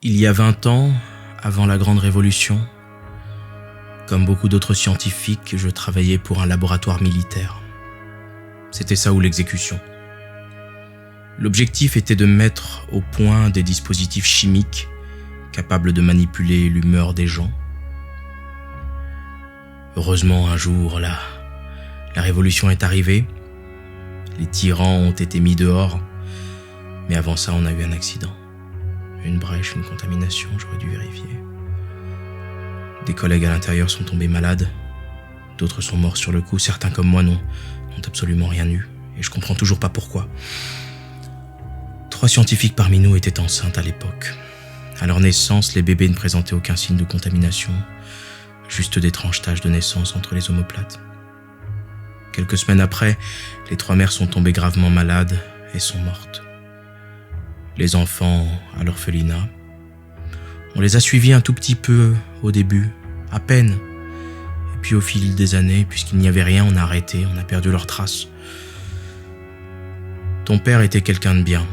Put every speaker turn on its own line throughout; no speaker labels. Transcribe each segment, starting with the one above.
Il y a 20 ans, avant la Grande Révolution, comme beaucoup d'autres scientifiques, je travaillais pour un laboratoire militaire. C'était ça ou l'exécution. L'objectif était de mettre au point des dispositifs chimiques capables de manipuler l'humeur des gens. Heureusement, un jour, la révolution est arrivée. Les tyrans ont été mis dehors. Mais avant ça, on a eu un accident. Une brèche, une contamination, j'aurais dû vérifier. Des collègues à l'intérieur sont tombés malades. D'autres sont morts sur le coup. Certains comme moi n'ont absolument rien eu. Et je comprends toujours pas pourquoi. 3 scientifiques parmi nous étaient enceintes à l'époque. À leur naissance, les bébés ne présentaient aucun signe de contamination. Juste d'étranges taches de naissance entre les omoplates. Quelques semaines après, les 3 mères sont tombées gravement malades et sont mortes. Les enfants à l'orphelinat. On les a suivis un tout petit peu au début, à peine. Et puis au fil des années, puisqu'il n'y avait rien, on a arrêté, on a perdu leurs traces. Ton père était quelqu'un de bien.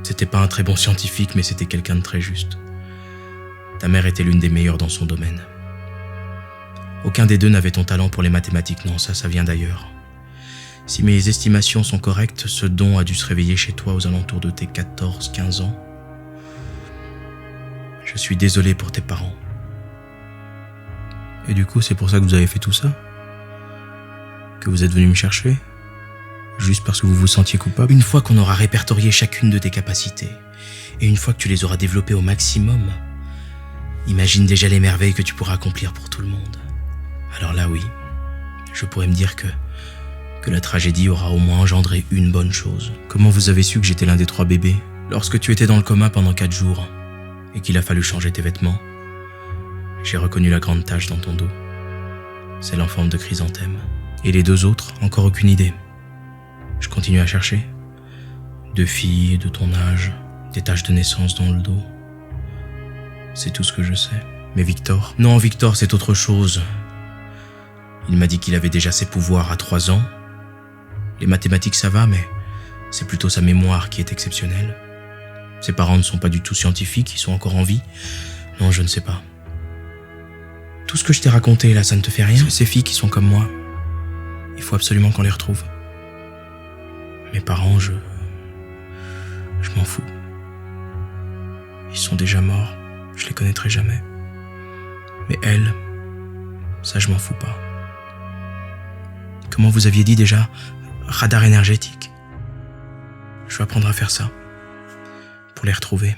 C'était pas un très bon scientifique, mais c'était quelqu'un de très juste. Ta mère était l'une des meilleures dans son domaine. Aucun des deux n'avait ton talent pour les mathématiques, non, ça vient d'ailleurs. Si mes estimations sont correctes, ce don a dû se réveiller chez toi aux alentours de tes 14-15 ans. Je suis désolé pour tes parents. Et du coup, c'est pour ça que vous avez fait tout ça? Que vous êtes venu me chercher? Juste parce que vous vous sentiez coupable? Une fois qu'on aura répertorié chacune de tes capacités, et une fois que tu les auras développées au maximum, imagine déjà les merveilles que tu pourras accomplir pour tout le monde. Alors là, oui, je pourrais me dire que la tragédie aura au moins engendré une bonne chose. Comment vous avez su que j'étais l'un des 3 bébés? Lorsque tu étais dans le coma pendant 4 jours, et qu'il a fallu changer tes vêtements, j'ai reconnu la grande tache dans ton dos. Celle en forme de chrysanthème. Et les 2 autres, encore aucune idée. Je continue à chercher. 2 filles de ton âge, des taches de naissance dans le dos. C'est tout ce que je sais. Mais Victor? Non, Victor, c'est autre chose. Il m'a dit qu'il avait déjà ses pouvoirs à 3 ans. Les mathématiques, ça va, mais c'est plutôt sa mémoire qui est exceptionnelle. Ses parents ne sont pas du tout scientifiques, ils sont encore en vie. Non, je ne sais pas. Tout ce que je t'ai raconté, là, ça ne te fait rien? Ces filles qui sont comme moi, il faut absolument qu'on les retrouve. Mes parents, je m'en fous. Ils sont déjà morts, je les connaîtrai jamais. Mais elles, ça je m'en fous pas. Comment vous aviez dit déjà? Radar énergétique. Je vais apprendre à faire ça, pour les retrouver.